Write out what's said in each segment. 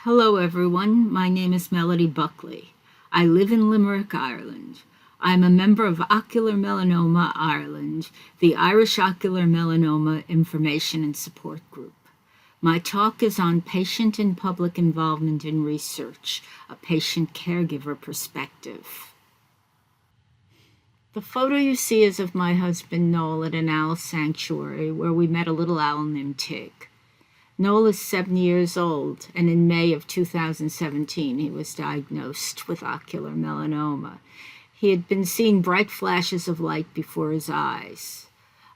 Hello everyone, my name is Melody Buckley. I live in Limerick, Ireland. I'm a member of Ocular Melanoma Ireland, the Irish Ocular Melanoma Information and Support Group. My talk is on patient and public involvement in research, a patient caregiver perspective. The photo you see is of my husband Noel at an owl sanctuary where we met a little owl named Tig. Noel is 7 years old, and in May of 2017, he was diagnosed with ocular melanoma. He had been seeing bright flashes of light before his eyes.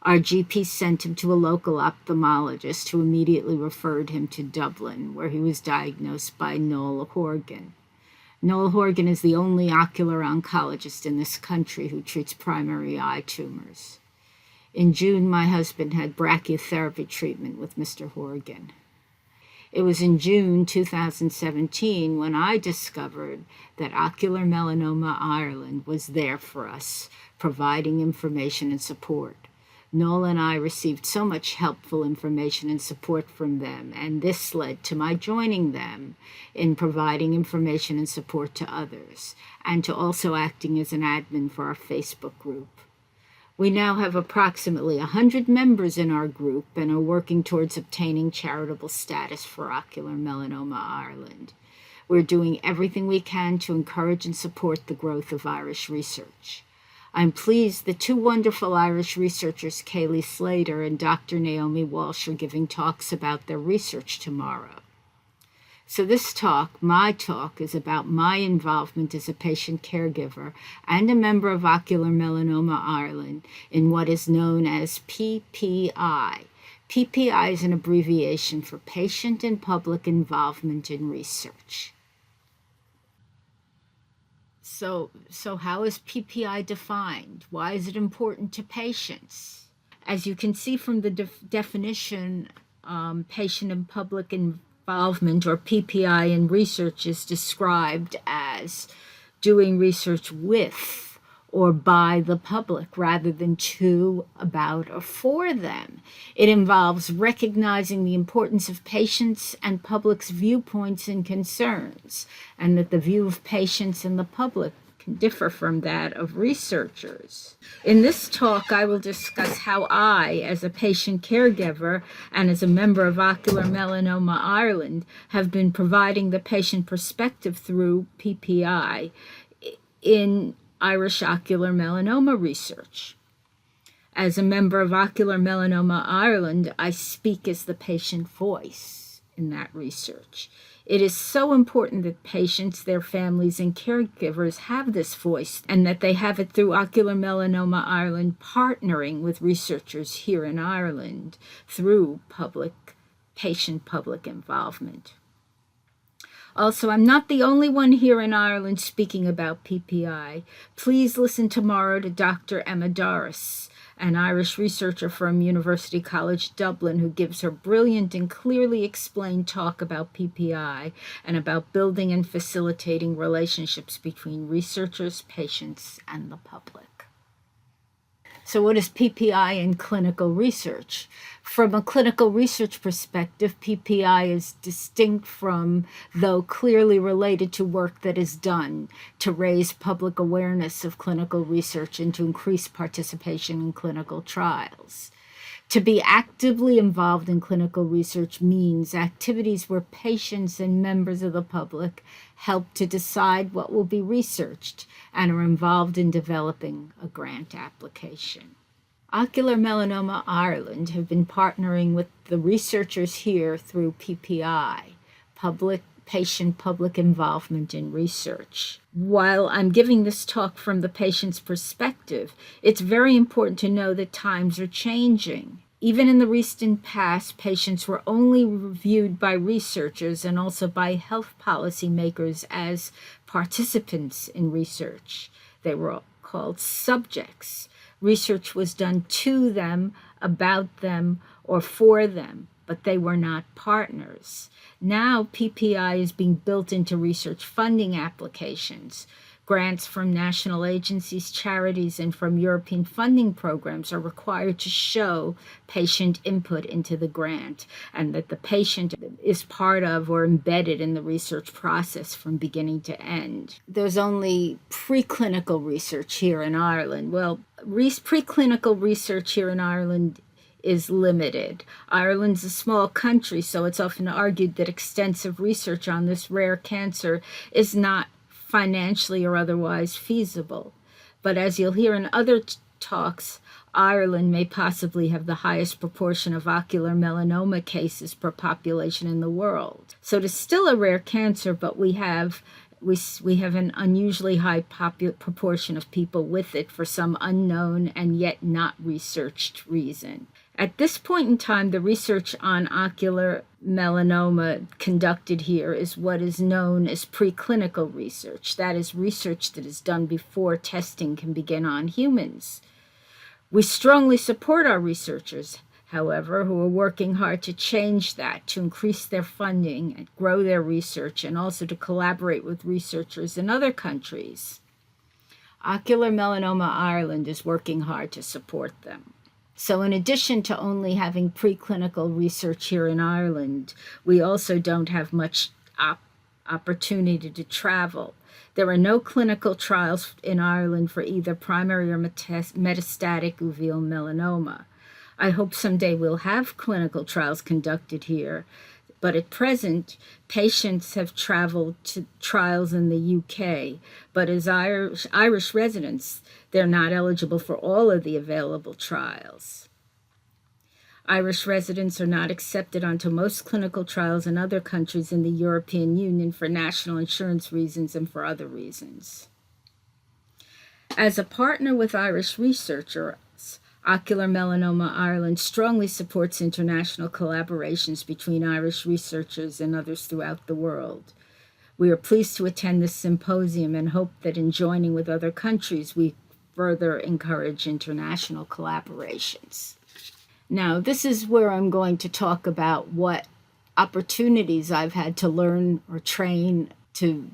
Our GP sent him to a local ophthalmologist who immediately referred him to Dublin, where he was diagnosed by Noel Horgan. Noel Horgan is the only ocular oncologist in this country who treats primary eye tumors. In June, my husband had brachytherapy treatment with Mr. Horgan. It was in June 2017 when I discovered that Ocular Melanoma Ireland was there for us, providing information and support. Noel and I received so much helpful information and support from them, and this led to my joining them in providing information and support to others, and to also acting as an admin for our Facebook group. We now have approximately 100 members in our group and are working towards obtaining charitable status for Ocular Melanoma Ireland. We're doing everything we can to encourage and support the growth of Irish research. I'm pleased that two wonderful Irish researchers, Kaylee Slater and Dr. Naomi Walsh, are giving talks about their research tomorrow. So this talk, my talk, is about my involvement as a patient caregiver and a member of Ocular Melanoma Ireland in what is known as PPI. PPI is an abbreviation for Patient and Public Involvement in Research. So how is PPI defined? Why is it important to patients? As you can see from the definition, patient and public involvement, or PPI, in research is described as doing research with or by the public rather than to, about, or for them. It involves recognizing the importance of patients and public's viewpoints and concerns, and that the view of patients and the public can differ from that of researchers. In this talk, I will discuss how I, as a patient caregiver and as a member of Ocular Melanoma Ireland, have been providing the patient perspective through PPI in Irish ocular melanoma research. As a member of Ocular Melanoma Ireland, I speak as the patient voice in that research. It is so important that patients, their families, and caregivers have this voice, and that they have it through Ocular Melanoma Ireland partnering with researchers here in Ireland through patient-public involvement. Also, I'm not the only one here in Ireland speaking about PPI. Please listen tomorrow to Dr. Emma Doris, an Irish researcher from University College Dublin, who gives her brilliant and clearly explained talk about PPI and about building and facilitating relationships between researchers, patients, and the public. So what is PPI in clinical research? From a clinical research perspective, PPI is distinct from, though clearly related to, work that is done to raise public awareness of clinical research and to increase participation in clinical trials. To be actively involved in clinical research means activities where patients and members of the public help to decide what will be researched and are involved in developing a grant application. Ocular Melanoma Ireland have been partnering with the researchers here through PPI, patient-public involvement in research. While I'm giving this talk from the patient's perspective, it's very important to know that times are changing. Even in the recent past, patients were only viewed by researchers and also by health policymakers as participants in research. They were called subjects. Research was done to them, about them, or for them, but they were not partners. Now PPI is being built into research funding applications. Grants from national agencies, charities, and from European funding programs are required to show patient input into the grant and that the patient is part of or embedded in the research process from beginning to end. There's only preclinical research here in Ireland. Well, preclinical research here in Ireland is limited. Ireland's a small country, so it's often argued that extensive research on this rare cancer is not financially or otherwise feasible. But as you'll hear in other talks, Ireland may possibly have the highest proportion of ocular melanoma cases per population in the world. So it is still a rare cancer, but we have an unusually high proportion of people with it for some unknown and yet not researched reason. At this point in time, the research on ocular melanoma conducted here is what is known as preclinical research. That is research that is done before testing can begin on humans. We strongly support our researchers, however, who are working hard to change that, to increase their funding and grow their research, and also to collaborate with researchers in other countries. Ocular Melanoma Ireland is working hard to support them. So in addition to only having preclinical research here in Ireland, we also don't have much opportunity to travel. There are no clinical trials in Ireland for either primary or metastatic uveal melanoma. I hope someday we'll have clinical trials conducted here, but at present, patients have traveled to trials in the UK, but as Irish residents, they're not eligible for all of the available trials. Irish residents are not accepted onto most clinical trials in other countries in the European Union for national insurance reasons and for other reasons. As a partner with Irish researchers, Ocular Melanoma Ireland strongly supports international collaborations between Irish researchers and others throughout the world. We are pleased to attend this symposium and hope that in joining with other countries, we further encourage international collaborations. Now, this is where I'm going to talk about what opportunities I've had to learn or train to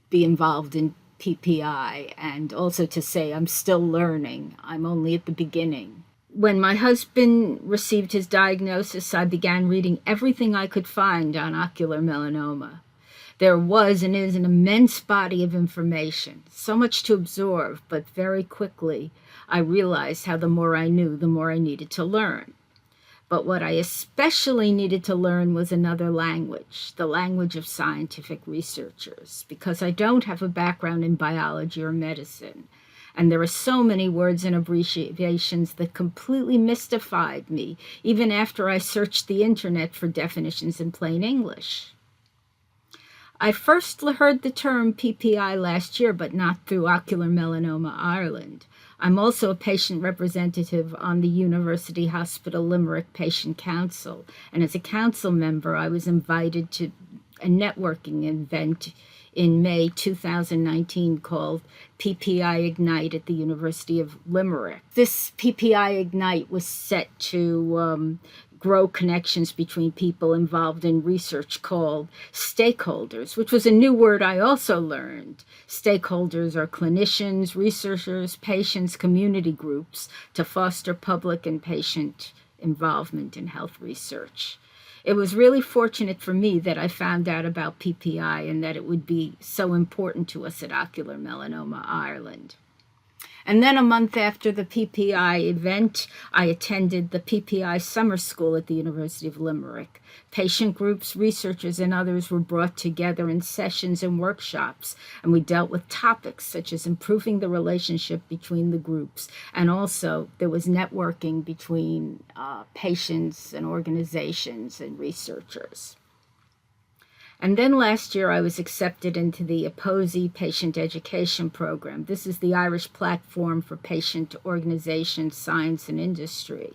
be involved in PPI, and also to say I'm still learning. I'm only at the beginning. When my husband received his diagnosis, I began reading everything I could find on ocular melanoma. There was and is an immense body of information, so much to absorb, but very quickly I realized how the more I knew, the more I needed to learn. But what I especially needed to learn was another language, the language of scientific researchers, because I don't have a background in biology or medicine. And there are so many words and abbreviations that completely mystified me, even after I searched the internet for definitions in plain English. I first heard the term PPI last year, but not through Ocular Melanoma Ireland. I'm also a patient representative on the University Hospital Limerick Patient Council, and as a council member, I was invited to a networking event in May 2019 called PPI Ignite at the University of Limerick. This PPI Ignite was set to grow connections between people involved in research called stakeholders, which was a new word I also learned. Stakeholders are clinicians, researchers, patients, community groups to foster public and patient involvement in health research. It was really fortunate for me that I found out about PPI and that it would be so important to us at Ocular Melanoma Ireland. And then a month after the PPI event, I attended the PPI summer school at the University of Limerick. Patient groups, researchers, and others were brought together in sessions and workshops, and we dealt with topics such as improving the relationship between the groups, and also there was networking between patients and organizations and researchers. And then last year, I was accepted into the APOSI Patient Education Program. This is the Irish platform for patient organization, science, and industry.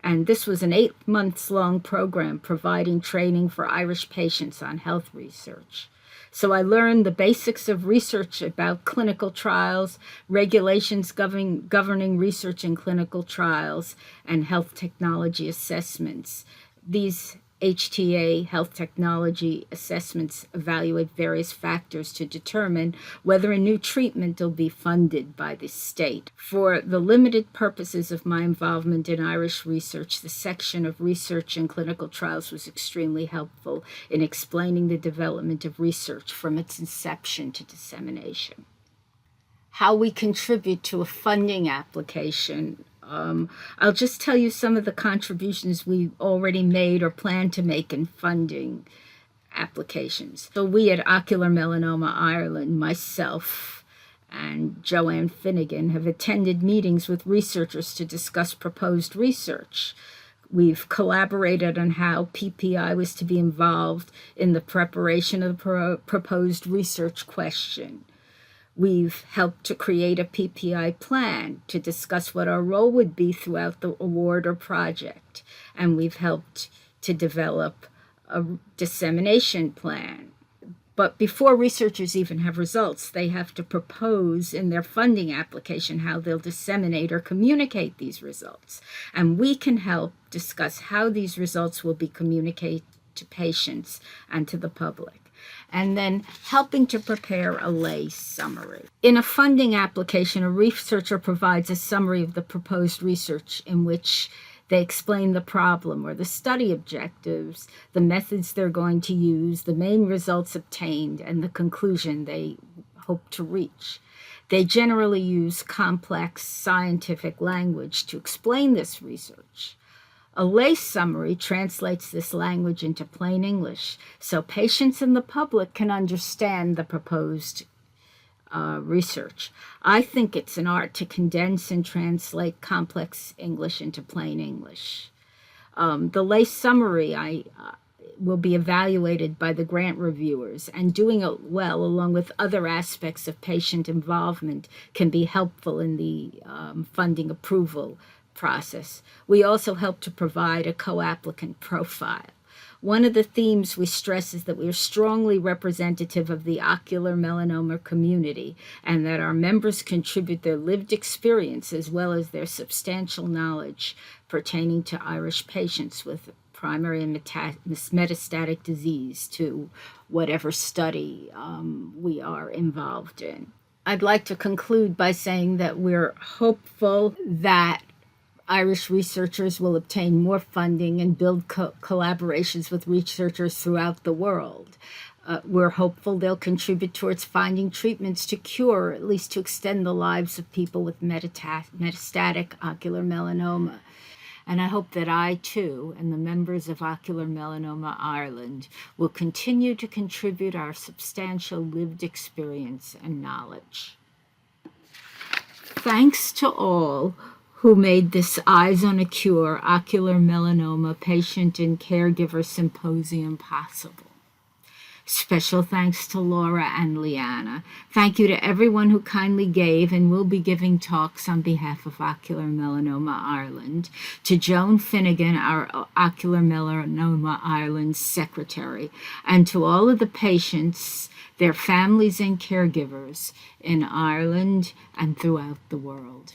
And this was an 8-month-long program providing training for Irish patients on health research. So I learned the basics of research about clinical trials, regulations governing research in clinical trials, and health technology assessments. These HTA, health technology assessments, evaluate various factors to determine whether a new treatment will be funded by the state. For the limited purposes of my involvement in Irish research, the section of research and clinical trials was extremely helpful in explaining the development of research from its inception to dissemination. How we contribute to a funding application. I'll just tell you some of the contributions we've already made or plan to make in funding applications. So we at Ocular Melanoma Ireland, myself and Joanne Finnegan, have attended meetings with researchers to discuss proposed research. We've collaborated on how PPI was to be involved in the preparation of the proposed research question. We've helped to create a PPI plan to discuss what our role would be throughout the award or project. And we've helped to develop a dissemination plan. But before researchers even have results, they have to propose in their funding application how they'll disseminate or communicate these results. And we can help discuss how these results will be communicated to patients and to the public. And then helping to prepare a lay summary. In a funding application, a researcher provides a summary of the proposed research in which they explain the problem or the study objectives, the methods they're going to use, the main results obtained, and the conclusion they hope to reach. They generally use complex scientific language to explain this research. A lay summary translates this language into plain English so patients and the public can understand the proposed research. I think it's an art to condense and translate complex English into plain English. The lay summary will be evaluated by the grant reviewers, and doing it well along with other aspects of patient involvement can be helpful in the funding approval process. We also help to provide a co-applicant profile. One of the themes we stress is that we are strongly representative of the ocular melanoma community and that our members contribute their lived experience as well as their substantial knowledge pertaining to Irish patients with primary and metastatic disease to whatever study we are involved in. I'd like to conclude by saying that we're hopeful that Irish researchers will obtain more funding and build collaborations with researchers throughout the world. We're hopeful they'll contribute towards finding treatments to cure, or at least to extend the lives of people with metastatic ocular melanoma. And I hope that I, too, and the members of Ocular Melanoma Ireland will continue to contribute our substantial lived experience and knowledge. Thanks to all who made this Eyes on a Cure Ocular Melanoma Patient and Caregiver Symposium possible. Special thanks to Laura and Leanna. Thank you to everyone who kindly gave and will be giving talks on behalf of Ocular Melanoma Ireland, to Joan Finnegan, our Ocular Melanoma Ireland secretary, and to all of the patients, their families and caregivers in Ireland and throughout the world.